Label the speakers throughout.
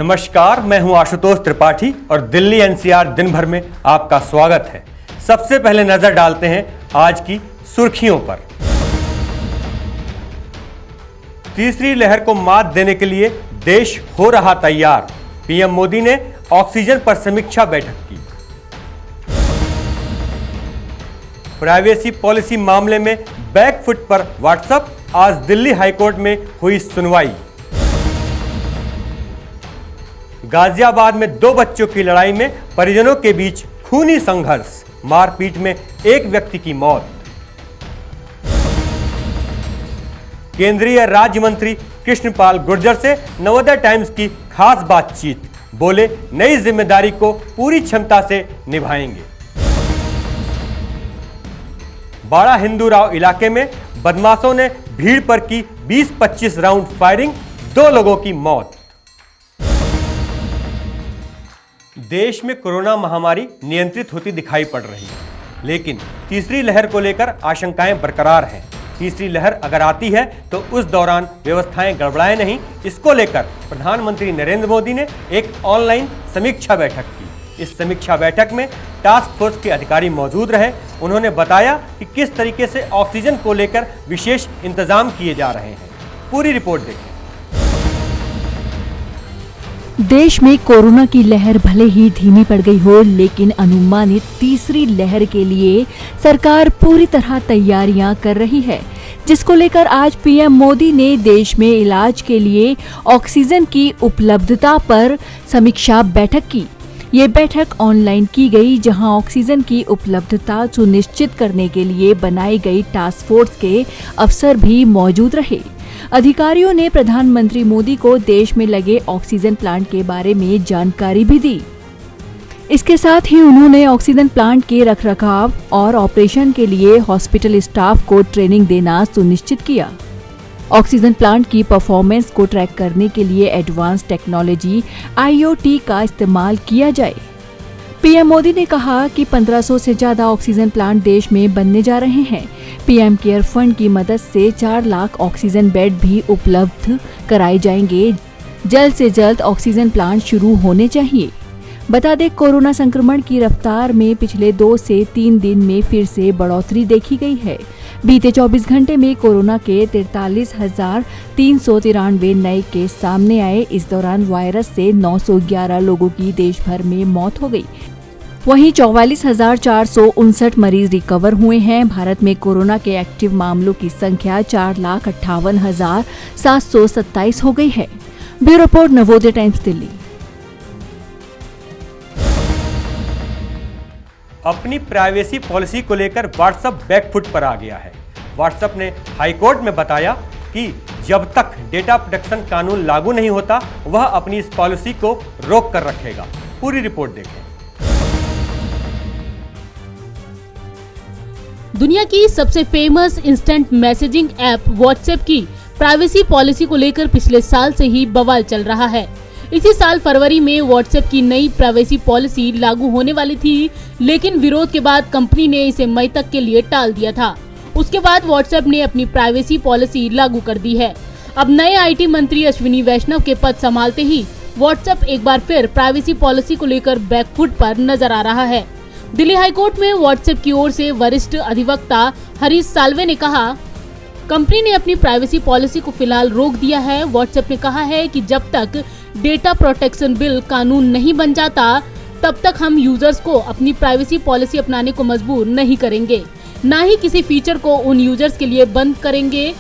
Speaker 1: नमस्कार, मैं हूं आशुतोष त्रिपाठी और दिल्ली एनसीआर दिन भर में आपका स्वागत है। सबसे पहले नजर डालते हैं आज की सुर्खियों पर। तीसरी लहर को मात देने के लिए देश हो रहा तैयार, पीएम मोदी ने ऑक्सीजन पर समीक्षा बैठक की। प्राइवेसी पॉलिसी मामले में बैकफुट पर व्हाट्सएप, आज दिल्ली हाईकोर्ट में हुई सुनवाई। गाजियाबाद में 2 बच्चों की लड़ाई में परिजनों के बीच खूनी संघर्ष, मारपीट में एक व्यक्ति की मौत। केंद्रीय राज्य मंत्री कृष्णपाल गुर्जर से नवोदय टाइम्स की खास बातचीत, बोले नई जिम्मेदारी को पूरी क्षमता से निभाएंगे। बाड़ा हिंदूराव इलाके में बदमाशों ने भीड़ पर की 20-25 राउंड फायरिंग, 2 लोगों की मौत। देश में कोरोना महामारी नियंत्रित होती दिखाई पड़ रही है, लेकिन तीसरी लहर को लेकर आशंकाएं बरकरार हैं। तीसरी लहर अगर आती है तो उस दौरान व्यवस्थाएं गड़बड़ाए नहीं, इसको लेकर प्रधानमंत्री नरेंद्र मोदी ने एक ऑनलाइन समीक्षा बैठक की। इस समीक्षा बैठक में टास्क फोर्स के अधिकारी मौजूद रहे। उन्होंने बताया कि किस तरीके से ऑक्सीजन को लेकर विशेष इंतजाम किए जा रहे हैं। पूरी रिपोर्ट देखें।
Speaker 2: देश में कोरोना की लहर भले ही धीमी पड़ गई हो, लेकिन अनुमानित तीसरी लहर के लिए सरकार पूरी तरह तैयारियां कर रही है, जिसको लेकर आज पीएम मोदी ने देश में इलाज के लिए ऑक्सीजन की उपलब्धता पर समीक्षा बैठक की। ये बैठक ऑनलाइन की गई, जहां ऑक्सीजन की उपलब्धता सुनिश्चित करने के लिए बनाई गई टास्क फोर्स के अफसर भी मौजूद रहे। अधिकारियों ने प्रधानमंत्री मोदी को देश में लगे ऑक्सीजन प्लांट के बारे में जानकारी भी दी। इसके साथ ही उन्होंने ऑक्सीजन प्लांट के रखरखाव और ऑपरेशन के लिए हॉस्पिटल स्टाफ को ट्रेनिंग देना सुनिश्चित किया। ऑक्सीजन प्लांट की परफॉर्मेंस को ट्रैक करने के लिए एडवांस टेक्नोलॉजी IoT का इस्तेमाल किया जाए। पीएम मोदी ने कहा कि 1500 से ज्यादा ऑक्सीजन प्लांट देश में बनने जा रहे हैं। पीएम केयर फंड की मदद से 4 लाख ऑक्सीजन बेड भी उपलब्ध कराए जाएंगे। जल्द से जल्द ऑक्सीजन प्लांट शुरू होने चाहिए। बता दें, कोरोना संक्रमण की रफ्तार में पिछले 2 से 3 दिन में फिर से बढ़ोतरी देखी गई है। बीते 24 घंटे में कोरोना के 43,393 नए केस सामने आए। इस दौरान वायरस से 911 लोगों की देश भर में मौत हो गई। वहीं 44,459 मरीज रिकवर हुए हैं। भारत में कोरोना के एक्टिव मामलों की संख्या 4,58,727 हो गई है। Bureau report, Navodaya times, Delhi.
Speaker 1: अपनी प्राइवेसी पॉलिसी को लेकर व्हाट्सएप बैकफुट पर आ गया है। व्हाट्सएप ने हाईकोर्ट में बताया कि जब तक डेटा प्रोटेक्शन कानून लागू नहीं होता, वह अपनी इस पॉलिसी को रोक कर रखेगा। पूरी रिपोर्ट देखें।
Speaker 3: दुनिया की सबसे famous instant messaging app WhatsApp की प्राइवेसी पॉलिसी को लेकर पिछले साल से ही बवाल चल रहा है। इसी साल फरवरी में व्हाट्सएप की नई प्राइवेसी पॉलिसी लागू होने वाली थी, लेकिन विरोध के बाद कंपनी ने इसे मई तक के लिए टाल दिया था। उसके बाद व्हाट्सएप ने अपनी प्राइवेसी पॉलिसी लागू कर दी है। अब नए IT मंत्री अश्विनी वैष्णव के पद संभालते ही व्हाट्सएप एक बार फिर प्राइवेसी पॉलिसी को लेकर बैकफुट पर नजर आ रहा है। दिल्ली हाईकोर्ट में व्हाट्सएप की ओर से वरिष्ठ अधिवक्ता हरीश साल्वे ने कहा, कंपनी ने अपनी प्राइवेसी पॉलिसी को फिलहाल रोक दिया है। व्हाट्सएप ने कहा है कि जब तक डेटा प्रोटेक्शन बिल कानून नहीं बन जाता, तब तक हम यूजर्स को अपनी प्राइवेसी पॉलिसी अपनाने को मजबूर नहीं करेंगे, ना ही किसी फीचर को उन यूजर्स के लिए बंद करेंगे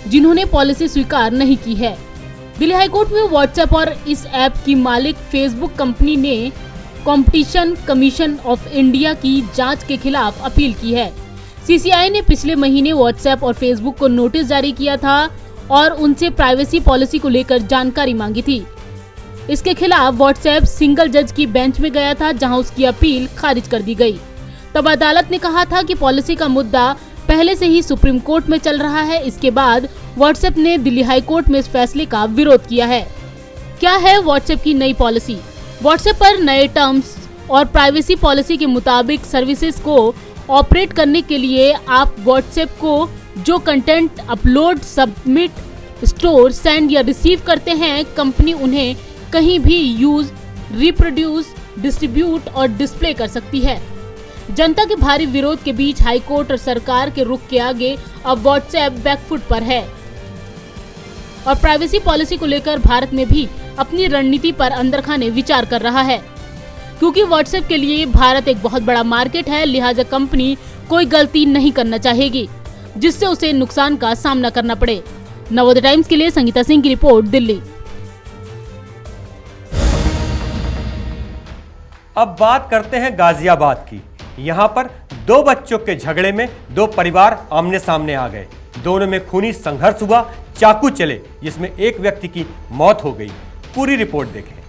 Speaker 3: जिन्होंने पॉलिसी स्वीकार नहीं की है। दिल्ली हाईकोर्ट में व्हाट्सएप और इस ऐप की मालिक फेसबुक कंपनी ने कंपटीशन कमीशन ऑफ इंडिया की जांच के खिलाफ अपील की है। CCI ने पिछले महीने व्हाट्सएप और फेसबुक को नोटिस जारी किया था और उनसे प्राइवेसी पॉलिसी को लेकर जानकारी मांगी थी। इसके खिलाफ व्हाट्सएप सिंगल जज की बेंच में गया था, जहां उसकी अपील खारिज कर दी गई। तब अदालत ने कहा था कि पॉलिसी का मुद्दा पहले से ही सुप्रीम कोर्ट में चल रहा है। इसके बाद व्हाट्सएप ने दिल्ली हाई कोर्ट में इस फैसले का विरोध किया है। क्या है व्हाट्सएप की नई पॉलिसी? व्हाट्सएप पर नए टर्म्स और प्राइवेसी पॉलिसी के मुताबिक सर्विसेज को ऑपरेट करने के लिए आप व्हाट्सएप को जो content upload, submit, store, send या रिसीव करते हैं, कंपनी उन्हें कहीं भी यूज, रिप्रोड्यूस, डिस्ट्रीब्यूट और डिस्प्ले कर सकती है। जनता के भारी विरोध के बीच हाईकोर्ट और सरकार के रुख के आगे अब व्हाट्सएप बैकफुट पर है और प्राइवेसी पॉलिसी को लेकर भारत में भी अपनी रणनीति पर अंदरखाने विचार कर रहा है। क्योंकि व्हाट्सएप के लिए भारत एक बहुत बड़ा मार्केट है, लिहाजा कंपनी कोई गलती नहीं करना चाहेगी जिससे उसे नुकसान का सामना करना पड़े। नवोदय टाइम्स के लिए संगीता सिंह की रिपोर्ट, दिल्ली।
Speaker 1: अब बात करते हैं गाजियाबाद की। यहाँ पर दो बच्चों के झगड़े में दो परिवार आमने सामने आ गए। दोनों में खूनी संघर्ष हुआ, चाकू चले जिसमें एक व्यक्ति की मौत हो गई। पूरी रिपोर्ट देखें।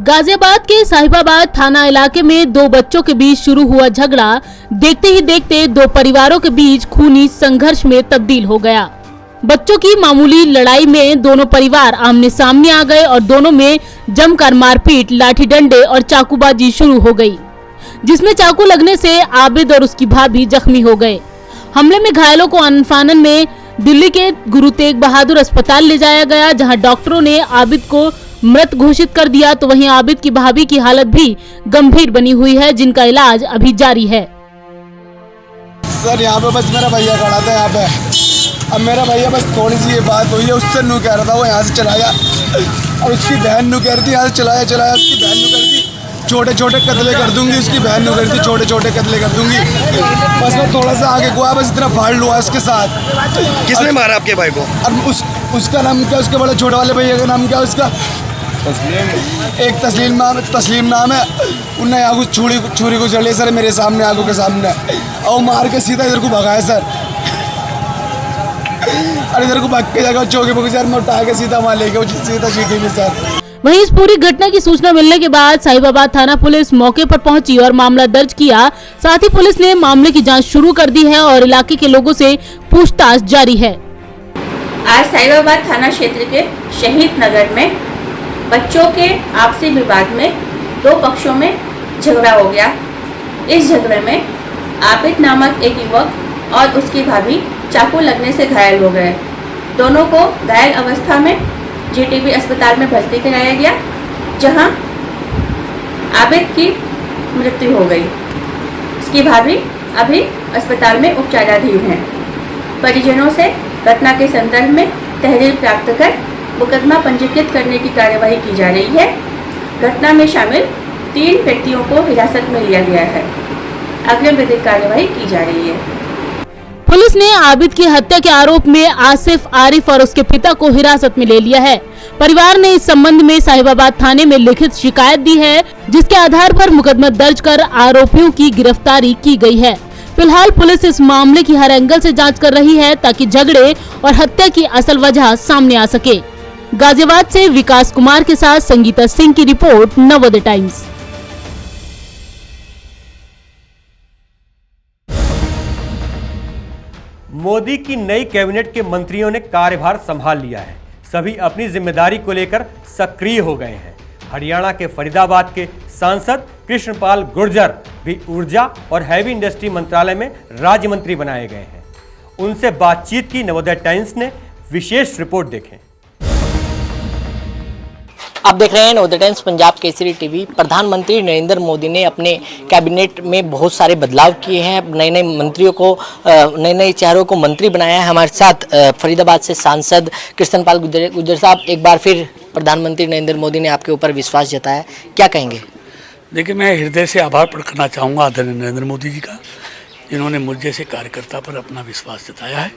Speaker 3: गाजियाबाद के साहिबाबाद थाना इलाके में दो बच्चों के बीच शुरू हुआ झगड़ा देखते ही देखते दो परिवारों के बीच खूनी संघर्ष में तब्दील हो गया। बच्चों की मामूली लड़ाई में दोनों परिवार आमने सामने आ गए और दोनों में जमकर मारपीट, लाठी डंडे और चाकूबाजी शुरू हो गई, जिसमें चाकू लगने से आबिद और उसकी भाभी जख्मी हो गए। हमले में घायलों को आनन-फानन में दिल्ली के गुरु तेग बहादुर अस्पताल ले जाया गया, जहां डॉक्टरों ने आबिद को मृत घोषित कर दिया, तो वहीं आबिद की भाभी की हालत भी गंभीर बनी हुई है, जिनका इलाज अभी जारी है।
Speaker 4: सर यहाँ पे बस मेरा भैया खड़ा था यहाँ पे। अब मेरा भैया बस थोड़ी सी ये बात हुई है, उससे नू कह रहा था वो यहाँ से चला गया और उसकी बहन नू कह रही थी यहाँ से चलाया उसकी बहन नू कह रही थी छोटे छोटे कत्ले कर दूंगी, उसकी बहन नू कह रही थी छोटे छोटे कत्ले कर दूंगी। बस मैं थोड़ा सा आगे हुआ, बस इतना फाड़ हुआ उसके साथ।
Speaker 5: किसने मारा आपके भाई को?
Speaker 4: और उसका नाम क्या, उसके बड़े छोटे वाले भैया का नाम क्या, उसका एक तस्लीम नाम है। उन्हें यहाँ कुछ छुरी को चले सर मेरे सामने, आंखों के सामने, और मार के सीधा इधर को भगाया सर। और इधर को भाग के जाकर चौके पर सर मैं उठा के सीधा वहाँ ले गया सीधा चीटी में सर।
Speaker 3: वहीं इस पूरी घटना की सूचना मिलने के बाद साहिबाबाद थाना पुलिस मौके पर पहुंची और मामला दर्ज किया। साथ ही पुलिस ने मामले की जांच शुरू कर दी है और इलाके के लोगों से पूछताछ जारी है।
Speaker 6: आज साहिबाबाद थाना क्षेत्र के शहीद नगर में बच्चों के आपसी विवाद में दो पक्षों में झगड़ा हो गया। इस झगड़े में आबिद नामक एक युवक और उसकी भाभी चाकू लगने से घायल हो गए। दोनों को घायल अवस्था में जीटीबी अस्पताल में भर्ती कराया गया, जहां आबिद की मृत्यु हो गई। उसकी भाभी अभी अस्पताल में उपचाराधीन है। परिजनों से घटना के संदर्भ में तहरीर प्राप्त कर मुकदमा पंजीकृत करने की कार्यवाही की जा रही है। घटना में शामिल 3 व्यक्तियों को हिरासत में लिया गया है। अग्रिम विधिक कार्यवाही की जा रही है।
Speaker 3: पुलिस ने आबिद की हत्या के आरोप में आसिफ, आरिफ और उसके पिता को हिरासत में ले लिया है। परिवार ने इस संबंध में साहिबाबाद थाने में लिखित शिकायत दी है, जिसके आधार पर मुकदमा दर्ज कर आरोपियों की गिरफ्तारी की गई है। फिलहाल पुलिस इस मामले की हर एंगल से जांच कर रही है ताकि झगड़े और हत्या की असल वजह सामने आ सके। गाजियाबाद से विकास कुमार के साथ संगीता सिंह की रिपोर्ट, नवोदय टाइम्स।
Speaker 1: मोदी की नई कैबिनेट के मंत्रियों ने कार्यभार संभाल लिया है। सभी अपनी जिम्मेदारी को लेकर सक्रिय हो गए हैं। हरियाणा के फरीदाबाद के सांसद कृष्णपाल गुर्जर भी ऊर्जा और हैवी इंडस्ट्री मंत्रालय में राज्य मंत्री बनाए गए हैं। उनसे बातचीत की नवोदय टाइम्स ने विशेष रिपोर्ट देखें।
Speaker 7: आप देख रहे हैं नवोदय टाइम्स पंजाब केसरी टीवी। प्रधानमंत्री नरेंद्र मोदी ने अपने कैबिनेट में बहुत सारे बदलाव किए हैं। नए नए मंत्रियों को, नए चेहरों को मंत्री बनाया है। हमारे साथ फरीदाबाद से सांसद कृष्णपाल गुर्जर साहब, एक बार फिर प्रधानमंत्री नरेंद्र मोदी ने आपके ऊपर विश्वास जताया, क्या कहेंगे?
Speaker 8: देखिए, मैं हृदय से आभार प्रकट करना चाहूँगा आदरणीय नरेंद्र मोदी जी का, जिन्होंने मुझ जैसे कार्यकर्ता पर अपना विश्वास जताया है।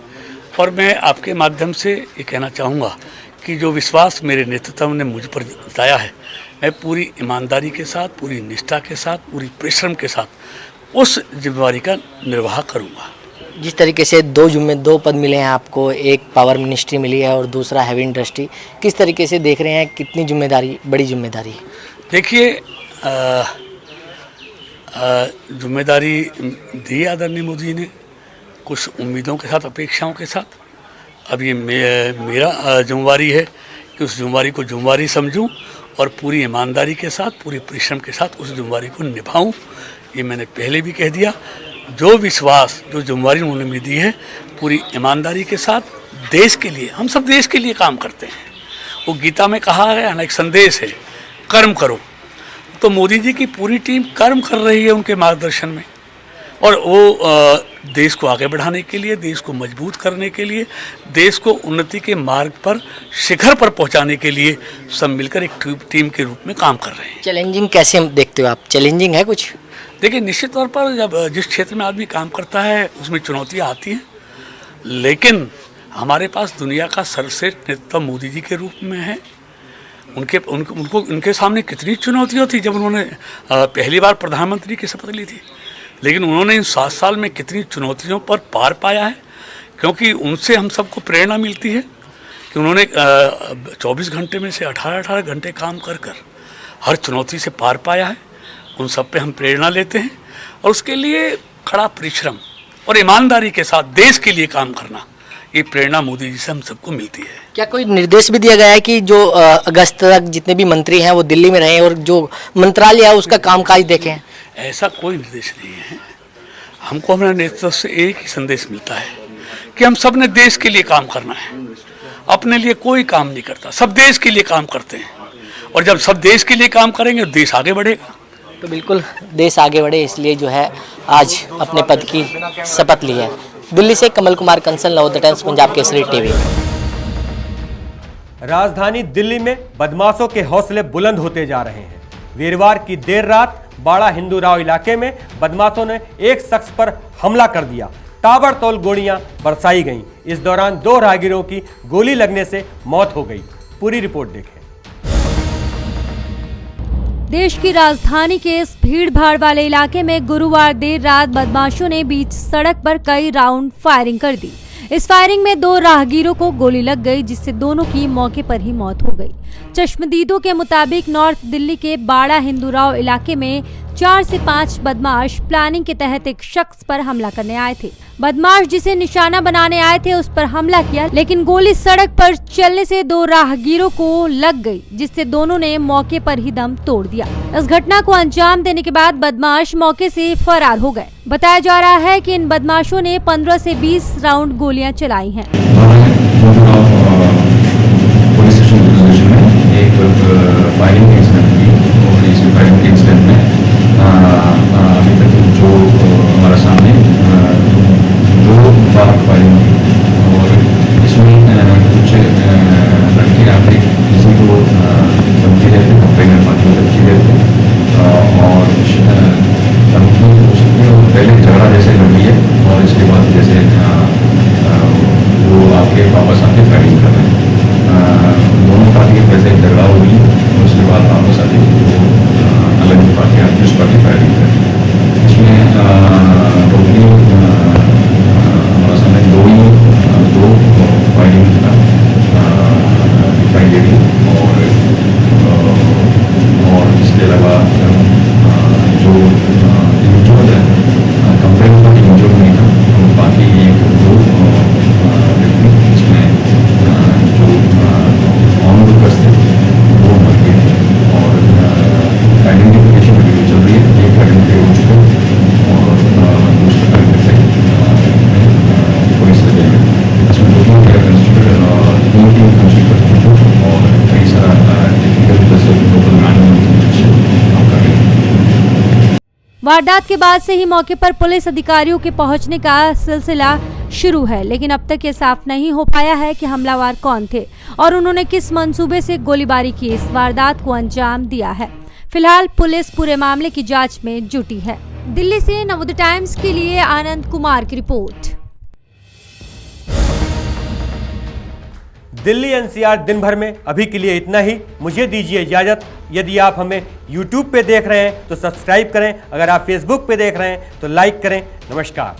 Speaker 8: और मैं आपके माध्यम से ये कहना चाहूँगा कि जो विश्वास मेरे नेतृत्व ने मुझ पर जताया है, मैं पूरी ईमानदारी के साथ, पूरी निष्ठा के साथ, पूरी परिश्रम के साथ उस जिम्मेवारी का निर्वाह करूँगा।
Speaker 7: जिस तरीके से दो पद मिले हैं आपको, एक पावर मिनिस्ट्री मिली है और दूसरा हैवी इंडस्ट्री, किस तरीके से देख रहे हैं? कितनी जिम्मेदारी, बड़ी जिम्मेदारी?
Speaker 8: देखिए, जिम्मेदारी दी आदरणीय मोदी ने कुछ उम्मीदों के साथ, अपेक्षाओं के साथ। अब ये मेरा जिम्मेवारी है कि उस जिम्मेवारी को जिम्मेवारी समझूं और पूरी ईमानदारी के साथ, पूरी परिश्रम के साथ उस जिम्मेवारी को निभाऊं। ये मैंने पहले भी कह दिया। जो विश्वास, जो जिम्मेवारी उन्होंने दी है, पूरी ईमानदारी के साथ देश के लिए, हम सब देश के लिए काम करते हैं। वो गीता में कहा गया ना, एक संदेश है, कर्म करो। तो मोदी जी की पूरी टीम कर्म कर रही है उनके मार्गदर्शन में, और वो देश को आगे बढ़ाने के लिए, देश को मजबूत करने के लिए, देश को उन्नति के मार्ग पर, शिखर पर पहुंचाने के लिए सब मिलकर एक टीम के रूप में काम कर रहे हैं।
Speaker 7: चैलेंजिंग कैसे देखते हो आप? चैलेंजिंग है कुछ?
Speaker 8: देखिए, निश्चित तौर पर जब जिस क्षेत्र में आदमी काम करता है उसमें चुनौतियाँ आती हैं, लेकिन हमारे पास दुनिया का सर्वश्रेष्ठ नेता मोदी जी के रूप में है। उनके सामने कितनी चुनौतियाँ थी जब उन्होंने पहली बार प्रधानमंत्री की शपथ ली थी, लेकिन उन्होंने इन 7 साल में कितनी चुनौतियों पर पार पाया है, क्योंकि उनसे हम सबको प्रेरणा मिलती है कि उन्होंने 24 घंटे में से 18-18 घंटे काम कर हर चुनौती से पार पाया है। उन सब पे हम प्रेरणा लेते हैं, और उसके लिए कड़ा परिश्रम और ईमानदारी के साथ देश के लिए काम करना, ये प्रेरणा मोदी जी से हम सबको मिलती है।
Speaker 7: क्या कोई निर्देश भी दिया गया है कि जो अगस्त तक जितने भी मंत्री हैं वो दिल्ली में रहें और जो मंत्रालय है उसका कामकाज देखें?
Speaker 8: ऐसा कोई निर्देश नहीं है। हमको हमारे नेतृत्व से एक ही संदेश मिलता है कि हम सब ने देश के लिए काम करना है, अपने लिए कोई काम नहीं करता, सब देश के लिए काम करते हैं, और जब सब देश के लिए काम करेंगे तो देश आगे बढ़ेगा।
Speaker 7: तो बिल्कुल देश आगे बढ़े, इसलिए जो है आज अपने पद की शपथ ली है। दिल्ली से कमल कुमार कंसल, नवोदय टाइम्स, पंजाब केसरी टीवी।
Speaker 1: राजधानी दिल्ली में बदमाशों के हौसले बुलंद होते जा रहे हैं। वीरवार की देर रात बाड़ा हिंदूराव इलाके में बदमाशों ने एक शख्स पर हमला कर दिया। ताबड़तोड़ गोलियां बरसाई गईं। इस दौरान 2 राहगीरों की गोली लगने से मौत हो गई। पूरी रिपोर्ट देखें।
Speaker 5: देश की राजधानी के इस भीड़ भाड़ वाले इलाके में गुरुवार देर रात बदमाशों ने बीच सड़क पर कई राउंड फायरिंग कर दी। इस फायरिंग में 2 राहगीरों को गोली लग गई, जिससे दोनों की मौके पर ही मौत हो गई। चश्मदीदों के मुताबिक नॉर्थ दिल्ली के बाड़ा हिंदूराव इलाके में 4 से 5 बदमाश प्लानिंग के तहत एक शख्स पर हमला करने आए थे। बदमाश जिसे निशाना बनाने आए थे उस पर हमला किया, लेकिन गोली सड़क पर चलने से 2 राहगीरों को लग गई, जिससे दोनों ने मौके पर ही दम तोड़ दिया। इस घटना को अंजाम देने के बाद बदमाश मौके से फरार हो गए। बताया जा रहा है कि इन बदमाशों ने 15 से 20 राउंड गोलियां चलाई हैं।
Speaker 9: फायरिंग इंसिडेंट हुई, और इस फायरिंग के इंसिडेंट में अभी तक जो हमारे सामने 2 बार फायरिंग हुई, और इसमें कुछ लड़के आते किसी को धमकी देते, कंप्लेनर बाकी धमकी देते, और धमकी पहले झगड़ा जैसे लड़ रही है, और इसके बाद जैसे वो आके वापस आके फायरिंग कर रहे हैं। दोनों पार्टी के पैसे झगड़ा हुई, और उसके बाद वापस आके अलग पार्टी आती उस पार्टी फायरिंग करी। इसमें टोटली हमारे सामने 2 फायरिंग दिखाई दे रही, और इसके अलावा जो इंजर्ड है, कंप्लेंट का इंजर्ड नहीं था, बाकी 1-2 व्यक्ति इसमें जो ऑनवर्कर्स थे वो मर गए, और आइडेंटिफिकेशन अभी चल रही है। एक आइडेंटिफाई हो चुका है, और दूसरा आइडेंटिफाई पुलिस से ले गए। इसमें 2 टीम कंस्टिट्यूट और कई सारा टेक्निकल जैसे लोकल मैनेजमेंट काम कर रहे हैं।
Speaker 5: वारदात के बाद से ही मौके पर पुलिस अधिकारियों के पहुंचने का सिलसिला शुरू है, लेकिन अब तक ये साफ नहीं हो पाया है कि हमलावर कौन थे और उन्होंने किस मंसूबे से गोलीबारी की इस वारदात को अंजाम दिया है। फिलहाल पुलिस पूरे मामले की जांच में जुटी है। दिल्ली से नवोदय टाइम्स के लिए आनंद कुमार की रिपोर्ट।
Speaker 1: दिल्ली एनसीआर दिन भर में अभी के लिए इतना ही। मुझे दीजिए इजाजत। यदि आप हमें YouTube पे देख रहे हैं तो सब्सक्राइब करें, अगर आप Facebook पे देख रहे हैं तो लाइक करें। नमस्कार।